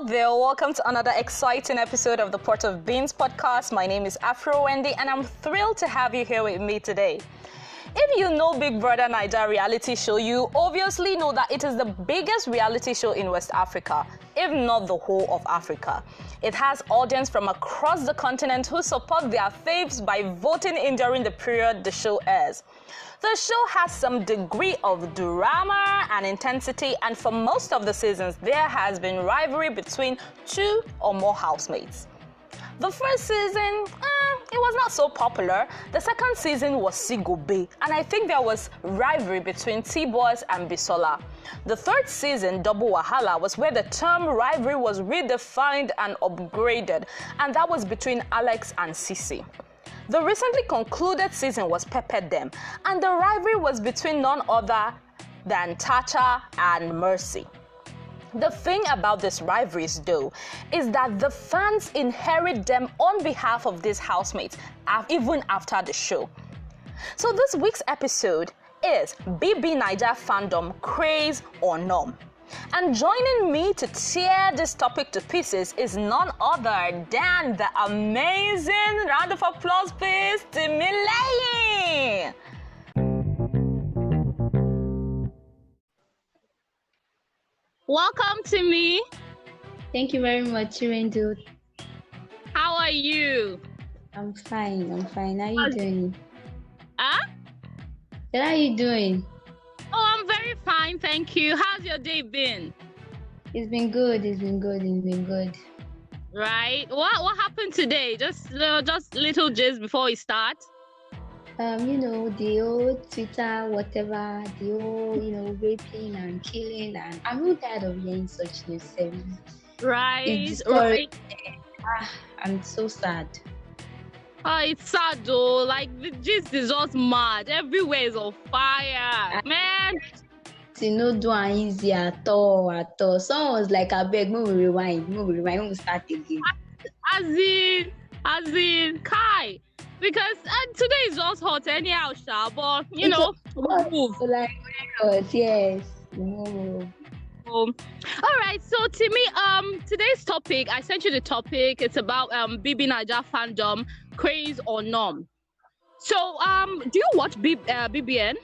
there? Welcome to another exciting episode of the Port of Beans podcast. My name is Afro Wendy and I'm thrilled to have you here with me today. If you know Big Brother Naija reality show, you obviously know that it is the biggest reality show in West Africa, if not the whole of Africa. It has audience from across the continent who support their faves by voting in during the period the show airs. The show has some degree of drama and intensity, and for most of the seasons, there has been rivalry between two or more housemates. The first season, it was not so popular. The second season was Sigobe, and I think there was rivalry between T-Boys and Bisola. The third season, Double Wahala, was where the term rivalry was redefined and upgraded, and that was between Alex and Sisi. The recently concluded season was Pepper Dem, and the rivalry was between none other than Tacha and Mercy. The thing about these rivalries, though, is that the fans inherit them on behalf of these housemates, even after the show. So this week's episode is BBNaija Fandom, Craze or Norm. And joining me to tear this topic to pieces is none other than the amazing, round of applause please, Timilehin. Welcome to me. Thank you very much, Rendo. How are you? I'm fine. How are you doing? Huh? How are you doing? Oh, I'm very fine, thank you. How's your day been? It's been good. Right. What happened today? Just little gist before we start. The old Twitter, whatever, the old, raping and killing, and I'm really tired of hearing such news. Right. I'm so sad. Oh, it's sad though. Like the gist is just mad. Everywhere is on fire, man. To not do it easy at all. Someone was like, "I beg, we rewind, we start again." As in, Kai. Because today is just hot anyhow, sha, but we'll move. Yes. All right, so Timmy, today's topic, I sent you the topic. It's about BBNaija Fandom, Craze or Norm. So, do you watch BBN?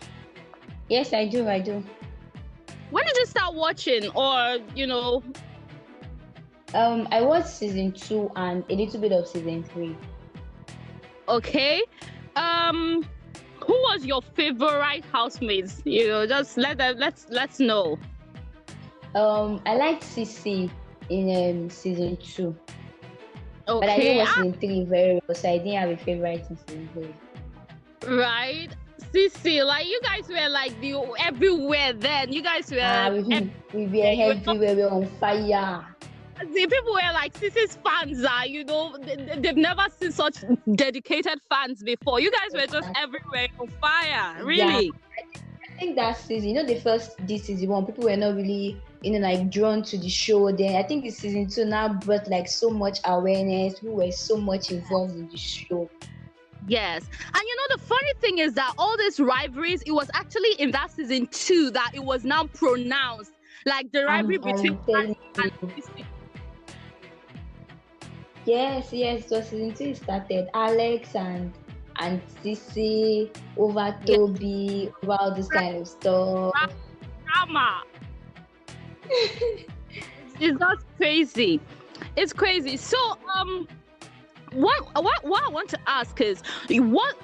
Yes, I do. When did you start watching, or I watched season 2 and a little bit of season 3. Okay. Who was your favorite housemates? Just let's know. I liked Sisi in season 2. Okay. But I didn't watch season 3 very well, so I didn't have a favorite in season 3. Right. Sisi, like you guys were like everywhere then. You guys were we were everywhere, we were on fire. The people were like Sisi's fans are, they've never seen such dedicated fans before. You guys were just everywhere on fire, really. Yeah. I think that season, this season 1, people were not really, drawn to the show. Then I think the season 2 now brought like so much awareness. People were so much involved in the show. Yes. And the funny thing is that all these rivalries, it was actually in that season 2 that it was now pronounced. Like the rivalry between and Sisi. Yes. So season 2 started. Alex and Sisi over Toby, over all this kind of stuff. Drama. It's just crazy. It's crazy. So what I want to ask is what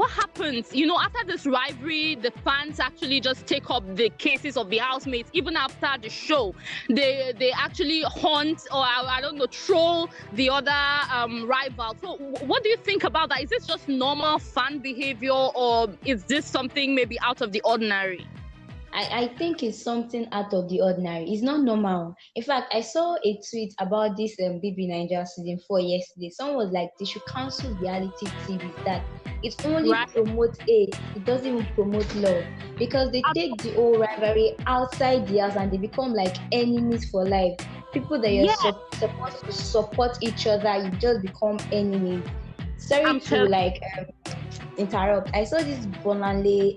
happens after this rivalry? The fans actually just take up the cases of the housemates. Even after the show, they actually hunt or I don't know, troll the other rival. So what do you think about that? Is this just normal fan behavior, or is this something maybe out of the ordinary? I think it's something out of the ordinary. It's not normal. In fact, I saw a tweet about this BBNaija season 4 yesterday. Someone was like, they should cancel reality TV, that it only promotes hate. It doesn't even promote love, because they take the whole rivalry outside the house and they become like enemies for life. People that you're supposed to support each other, you just become enemies. Sorry to interrupt. I saw this Bonale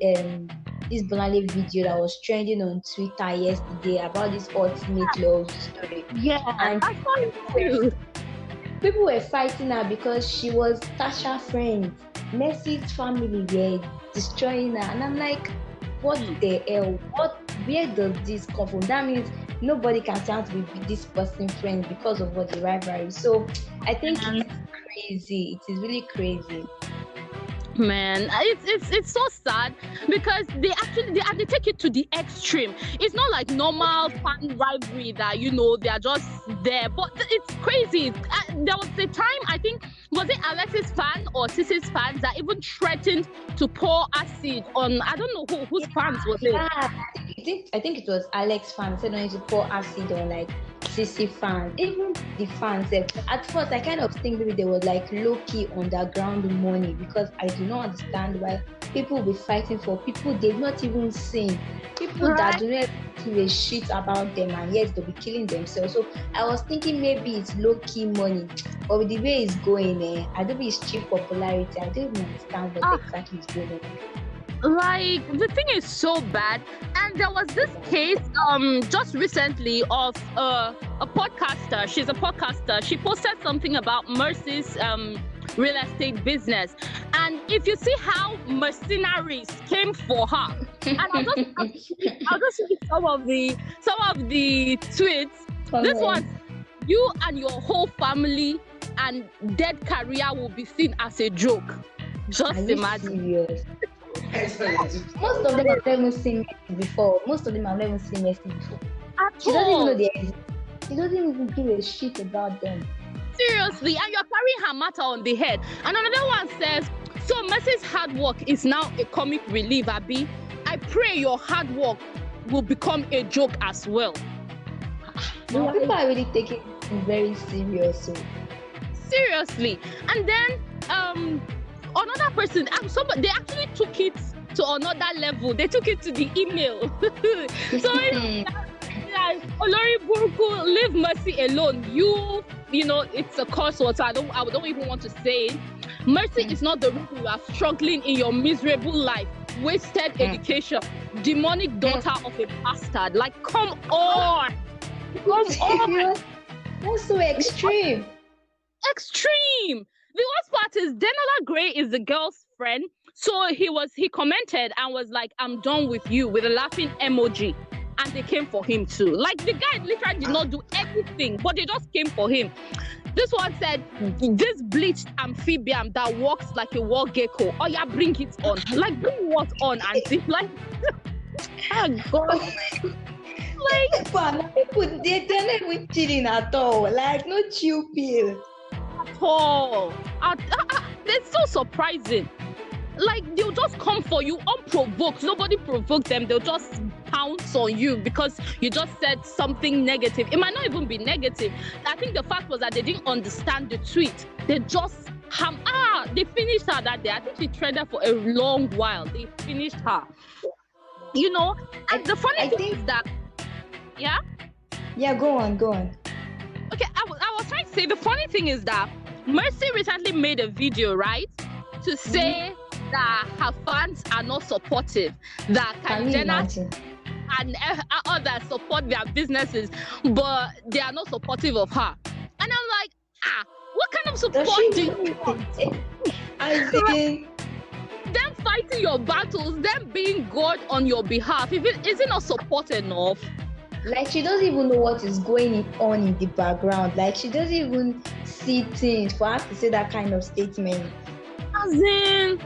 this Bonale video that was trending on Twitter yesterday about this ultimate love story. Yeah, And I saw it too. people were fighting her because she was Tasha friends. Mercy's family were destroying her. And I'm like, what the hell? Where does this come from? That means nobody can stand to be this person friends because of what the rivalry. So I think it's crazy. It is really crazy. Man, it's so sad because they take it to the extreme. It's not like normal fan rivalry that they are just there, but it's crazy. There was a time, I think, was it Alex's fan or Sissy's fans that even threatened to pour acid on, I don't know whose fans was it. Yeah, I think it was Alex fans said I need to pour acid on like CC fans, even the fans. At first, I kind of think maybe they were like low-key underground money because I do not understand why people will be fighting for people they've not even seen, people that do not give a shit about them, and yet they'll be killing themselves. So I was thinking maybe it's low-key money, but with the way it's going, I don't think it's cheap popularity. I don't even understand what exactly is going on. Like, the thing is so bad, and there was this case just recently of a podcaster. She's a podcaster. She posted something about Mercy's real estate business, and if you see how mercenaries came for her, and I'll just read some of the tweets. This one, you and your whole family and dead career will be seen as a joke. Just imagine. Serious? Most of them have never seen Messi before. She doesn't even know they exist. She doesn't even give a shit about them. Seriously, and you're carrying her matter on the head. And another one says, so Mercy's hard work is now a comic relief, Abby. I pray your hard work will become a joke as well. Now, people are really taking it very serious. So. Seriously. And then another person, they actually took it to another level. They took it to the email. So like, Olori Burku, leave Mercy alone. You know, it's a curse word, so I don't even want to say it. Mercy is not the reason you are struggling in your miserable life. Wasted education, demonic daughter of a bastard. Like, come on. Come on. That's so extreme. Extreme. The worst part is Denola Gray is the girl's friend. So he commented and was like, I'm done with you, with a laughing emoji. And they came for him too. Like, the guy literally did not do anything, but they just came for him. This one said, this bleached amphibian that walks like a wall gecko. Oh yeah, bring it on. Like, bring what on, auntie? Like, oh God. Like, people, they're not even chilling at all. Like, no chill pill. At all. It's so surprising. Like, they'll just come for you unprovoked. Nobody provoked them. They'll just pounce on you because you just said something negative. It might not even be negative. I think the fact was that they didn't understand the tweet. They just they finished her that day. I think she trended for a long while. They finished her. You know? And the funny thing is that... Yeah? Yeah, go on. Okay, I was trying to say, the funny thing is that Mercy recently made a video, right? To say that her fans are not supportive, that Kylie and others support their businesses, but they are not supportive of her. And I'm like, what kind of support do you want? Them fighting your battles, them being God on your behalf, is it not support enough? Like, she doesn't even know what is going on in the background. Like, she doesn't even see things for her to say that kind of statement. As in,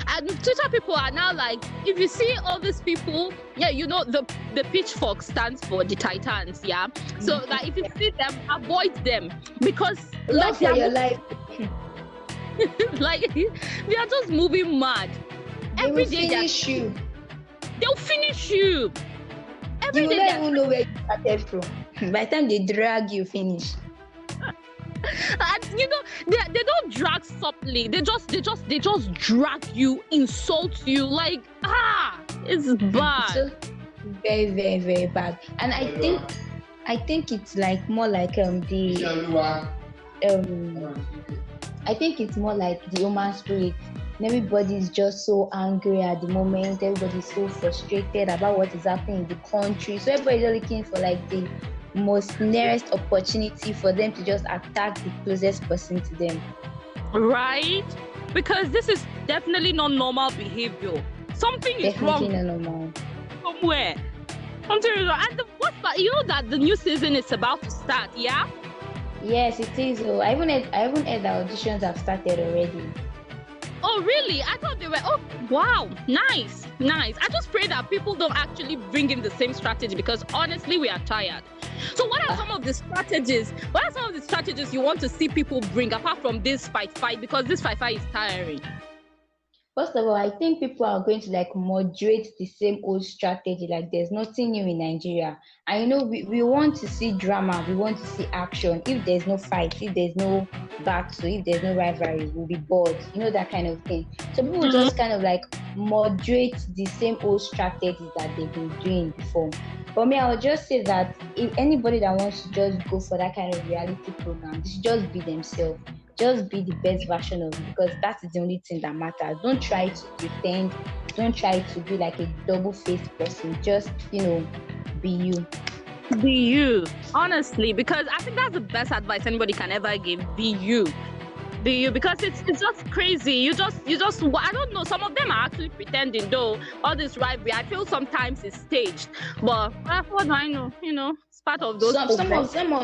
and Twitter people are now like, if you see all these people, you know, the pitchfork stands for the Titans, yeah? So that if you see them, avoid them, because love for your life. Like, they are just moving mad. Every day they'll finish you. Every day you don't even know where you started from. By the time they drag you, finish. And you know, they don't drag softly. They just drag you, insult you. Like, it's bad. So very, very, very bad. And I think it's like more like I think it's more like the human spirit. Everybody's just so angry at the moment. Everybody's so frustrated about what is happening in the country. So everybody's just looking for like the most nearest opportunity for them to just attack the closest person to them. Right? Because this is definitely not normal behavior. Something is Definitely wrong not normal. somewhere. Something is wrong. And what's that? You know that the new season is about to start, yeah? Yes, it is. Oh, I even heard that auditions have started already. Oh, really? I thought they were. Oh, wow. Nice. I just pray that people don't actually bring in the same strategy because honestly, we are tired. So, what are some of the strategies? What are some of the strategies you want to see people bring apart from this fight? Because this fight is tiring. First of all, I think people are going to like moderate the same old strategy. Like there's nothing new in Nigeria. And you know, we want to see drama, we want to see action. If there's no fight, if there's no battle, if there's no rivalry, we'll be bored. You know, that kind of thing. So people just kind of like moderate the same old strategies that they've been doing before. For me, I would just say that if anybody that wants to just go for that kind of reality program, they should just be themselves. Just be the best version of you because that is the only thing that matters. Don't try to pretend. Don't try to be like a double-faced person. Just, be you. Be you. Honestly, because I think that's the best advice anybody can ever give. Be you. Be you, because it's just crazy. You just I don't know. Some of them are actually pretending though. All this rivalry, I feel sometimes it's staged. But what do I know? It's part of those.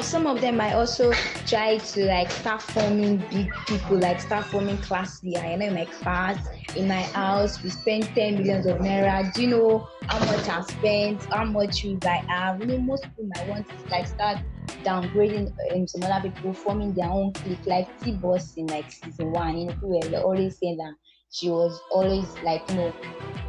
Some of them might also try to like start forming big people, like start forming class leader. In my class, in my house, we spend 10 millions of naira. Do you know how much I spent? How much shoes I have? Most people might want to like start downgrading some other people, forming their own clique, like T-Boss in like season 1. People were always saying that she was always like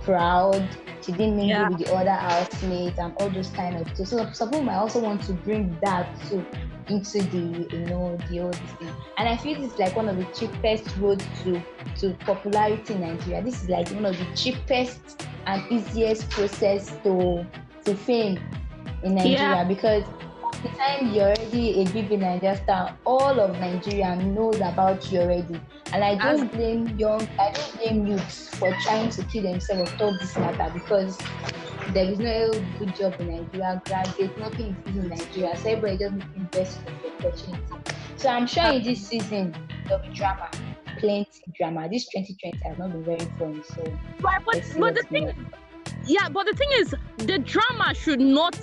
proud. She didn't mingle with the other housemates and all those kind of things. So some people might also want to bring that too into the old thing. And I feel it's like one of the cheapest roads to popularity in Nigeria. This is like one of the cheapest and easiest process to fame in Nigeria because the time you're already a BBNaija star, all of Nigeria knows about you already. And I don't blame youths for trying to kill themselves on top this matter because there is no good job in Nigeria, graduate, nothing is in Nigeria. So everybody just making best of the opportunity. So I'm sure in this season there'll be drama. Plenty drama. This 2020 has not been very fun. So but the thing is the drama should not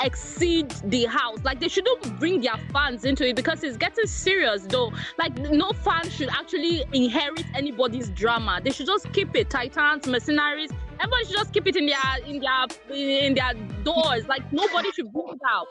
exceed the house. Like they shouldn't bring their fans into it because it's getting serious though. Like no fan should actually inherit anybody's drama. They should just keep it. Titans, mercenaries, everybody should just keep it in their doors. Like nobody should bring it out.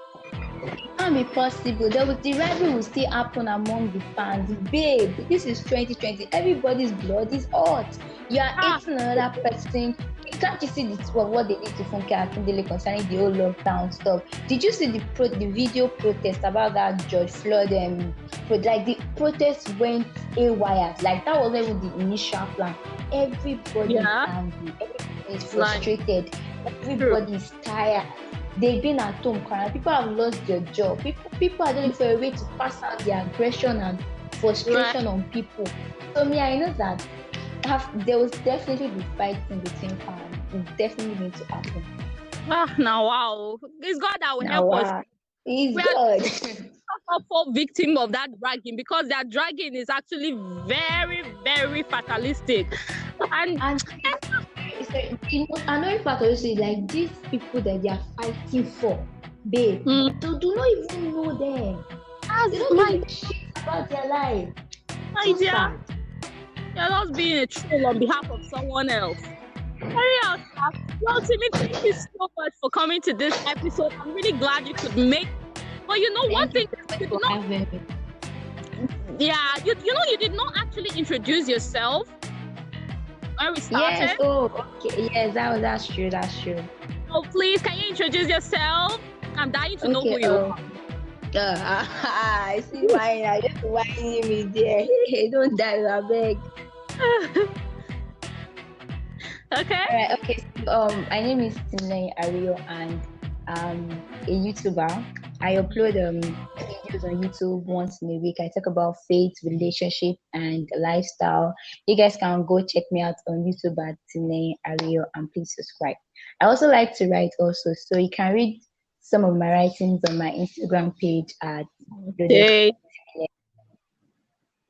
It can't be possible. The rivalry will still happen among the fans. Babe, this is 2020. Everybody's blood is hot. You are hating another person. Can't you see what they did to Funke Akindele concerning the whole lockdown stuff? Did you see the video protest about that George Floyd? Like the protest went haywire. Like that wasn't even the initial plan. Everybody is angry. Everybody is frustrated. Everybody is tired. They've been at home crying. People have lost their job. People are looking for a way to pass out their aggression and frustration on people. So I know that there will definitely be fighting between fans. It's definitely going to happen. Now wow. It's God that will help us. He's God. For victim of that dragging because that dragging is actually very, very fatalistic. And the most annoying part of this is like these people that they are fighting for, babe. So do not even know them. They don't give a shit about their life. Idea. You're just being a troll on behalf of someone else. Ariyo, well, Timmy, thank you so much for coming to this episode. I'm really glad you could make. But one thing, you did not actually introduce yourself when we started. Yes. Oh, okay. Yes, that's true. That's true. Oh, please, can you introduce yourself? I'm dying to know who you are. I see mine. I just whining me there. Hey, don't die, I beg. Okay. All right. Okay. So, my name is Timilehin Ariyo, and a YouTuber. I upload videos on YouTube once in a week. I talk about faith, relationship, and lifestyle. You guys can go check me out on YouTube at Timilehin Ariyo, and please subscribe. I also like to write also, so you can read some of my writings on my Instagram page at Brother. Okay.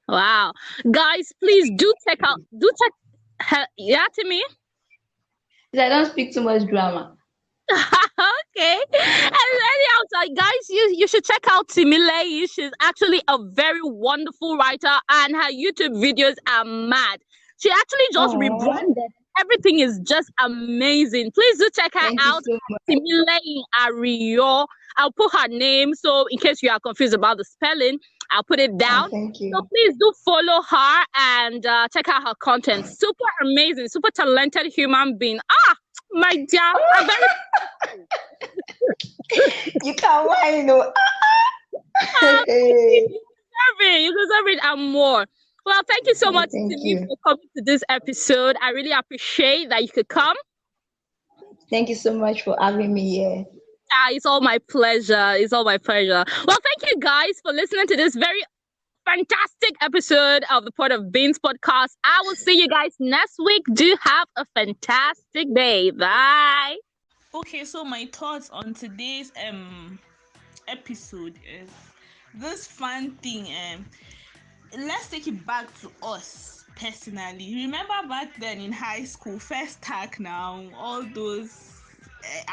Wow. Guys, please do check her. Yeah, Timmy? I don't speak too much grammar. Okay. And anyhow, so guys, you should check out Timilehin. She's actually a very wonderful writer, and her YouTube videos are mad. She actually just Aww. rebranded. Everything is just amazing. Please do check her Thank you out. so much. Timilehin Ariyo. I'll put her name, so in case you are confused about the spelling, I'll put it down. Thank you. So please do follow her and check out her content. Super amazing, super talented human being. My dear, I'm very. You can't whine, You deserve it and more. Well, thank you so much, Thank Timmy, you. for coming to this episode. I really appreciate that you could come. Thank you so much for having me here. It's all my pleasure. It's all my pleasure. Well, thank you guys for listening to this very fantastic episode of the Pot of Beans podcast. I will see you guys next week. Do have a fantastic day. Bye. Okay, so my thoughts on today's episode is this fun thing. Let's take it back to us personally. Remember back then in high school, first tag now, all those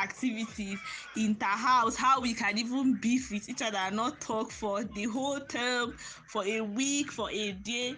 activities, inter-house, how we can even beef with each other and not talk for the whole term, for a week, for a day.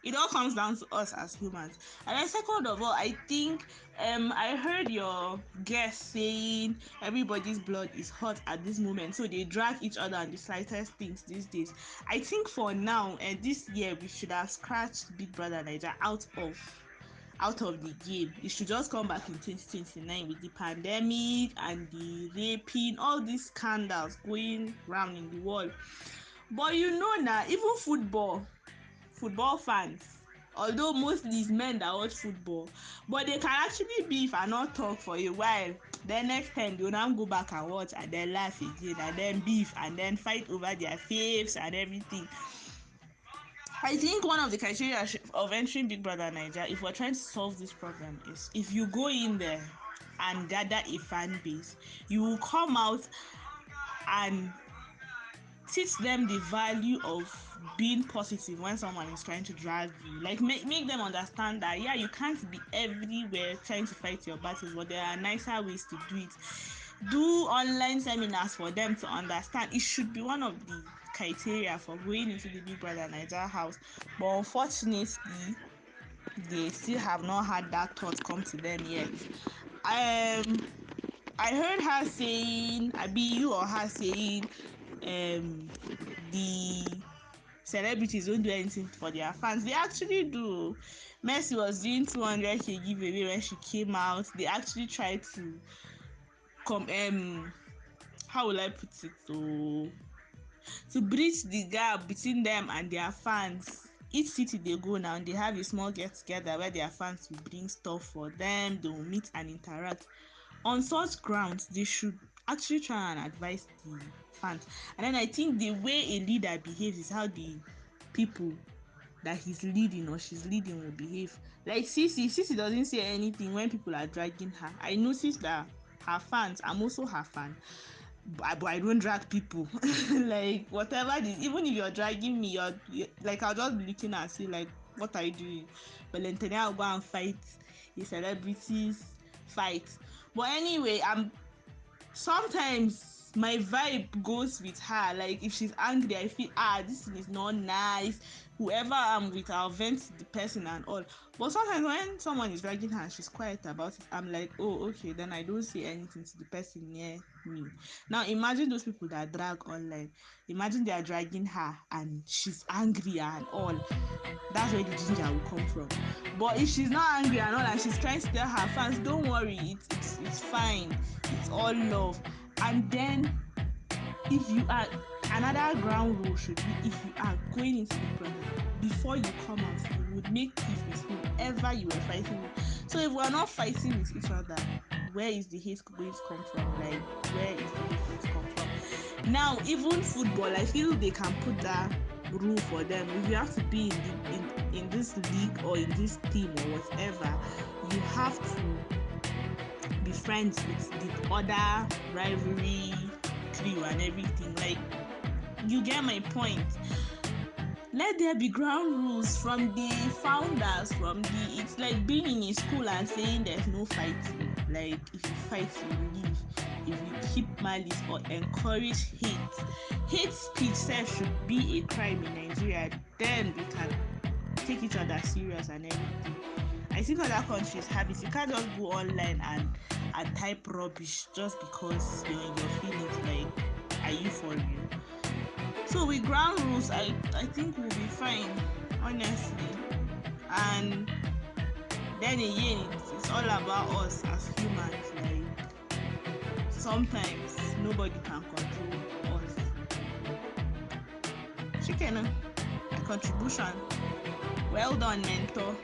It all comes down to us as humans. And then second of all, I think I heard your guest saying everybody's blood is hot at this moment, so they drag each other on the slightest things these days. I think for now and this year we should have scratched Big Brother Naija out of the game. It should just come back in 2029 with the pandemic and the raping, all these scandals going round in the world. But you know now, even football fans, although mostly it's men that watch football, but they can actually beef and not talk for a while. Then next time they'll now go back and watch and then laugh again and then beef and then fight over their faves and everything. I think one of the criteria of entering Big Brother Naija, if we're trying to solve this problem, is if you go in there and gather a fan base, you will come out and teach them the value of being positive when someone is trying to drag you. Like make them understand that you can't be everywhere trying to fight your battles, but there are nicer ways to do it. Do online seminars for them to understand. It should be one of the criteria for going into the Big Brother Naija house. But unfortunately, they still have not had that thought come to them yet. I heard her saying, you or her saying, the celebrities don't do anything for their fans. They actually do. Messi was doing 200k giveaway when she came out. They actually tried to how will I put it, to bridge the gap between them and their fans. Each city they go now, they have a small get together where their fans will bring stuff for them. They will meet and interact. On such grounds, they should actually try and advise the fans. And then I think the way a leader behaves is how the people that he's leading or she's leading will behave. Like Sisi doesn't say anything when people are dragging her. I noticed that her fans, I'm also her fan, but I don't drag people. Like whatever even if you're dragging me, you're like, I'll just be looking at you like, what are you doing? But then today I'll go and fight a celebrities fight. But anyway, sometimes my vibe goes with her. Like if she's angry, I feel this thing is not nice. Whoever I'm with, I'll vent to the person and all. But sometimes when someone is dragging her and she's quiet about it, I'm like, oh, okay, then I don't say anything to the person near me. Now imagine those people that drag online. Imagine they are dragging her and she's angry and all. That's where the ginger will come from. But if she's not angry and all and she's trying to tell her fans, don't worry, it's fine, it's all love. And then if you are, another ground rule should be, if you are going into the problem, before you come out, you would make peace with whoever you were fighting with. So if we're not fighting with each other, where is the hate going to come from? Like, where is the hate going to come from? Now, even football, I feel they can put that rule for them. If you have to be in this league or in this team or whatever, you have to be friends with the other rivalry crew and everything. Like, you get my point. Let there be ground rules from the founders, it's like being in a school and saying there's no fighting. Like, if you fight, you leave. If you keep malice or encourage hate speech should be a crime in Nigeria. Then we can take each other serious and everything. I think other countries have it. You can't just go online and type rubbish just because you're in your feelings. Like, are you for real? So with ground rules, I think we'll be fine, honestly. And then again, it's all about us as humans. Like, sometimes nobody can control us. Chicken, my contribution. Well done, mentor.